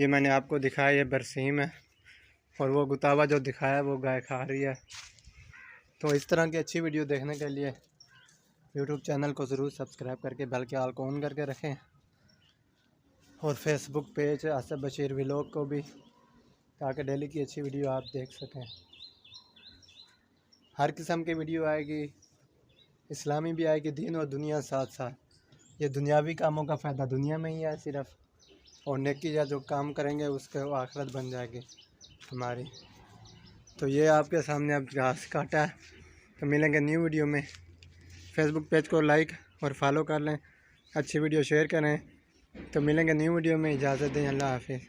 ये मैंने आपको दिखाया, ये बरसीम है और वो गुतावा जो दिखाया वो गाय खा रही है। तो इस तरह की अच्छी वीडियो देखने के लिए यूट्यूब चैनल को ज़रूर सब्सक्राइब करके बेल के आल को ऑन करके रखें और फेसबुक पेज बशीर व्लॉग को भी, ताकि डेली की अच्छी वीडियो आप देख सकें। हर किस्म की वीडियो आएगी, इस्लामी भी आएगी, दीन और दुनिया साथ साथ। ये दुनियावी कामों का फ़ायदा दुनिया में ही है सिर्फ, और नेकी या जो काम करेंगे उसके वो आखिरत बन जाएगी हमारी। तो ये आपके सामने अब घास काटा है। तो मिलेंगे न्यू वीडियो में। फेसबुक पेज को लाइक और फॉलो कर लें, अच्छी वीडियो शेयर करें। तो मिलेंगे न्यू वीडियो में, इजाज़त दें, अल्लाह हाफिज़।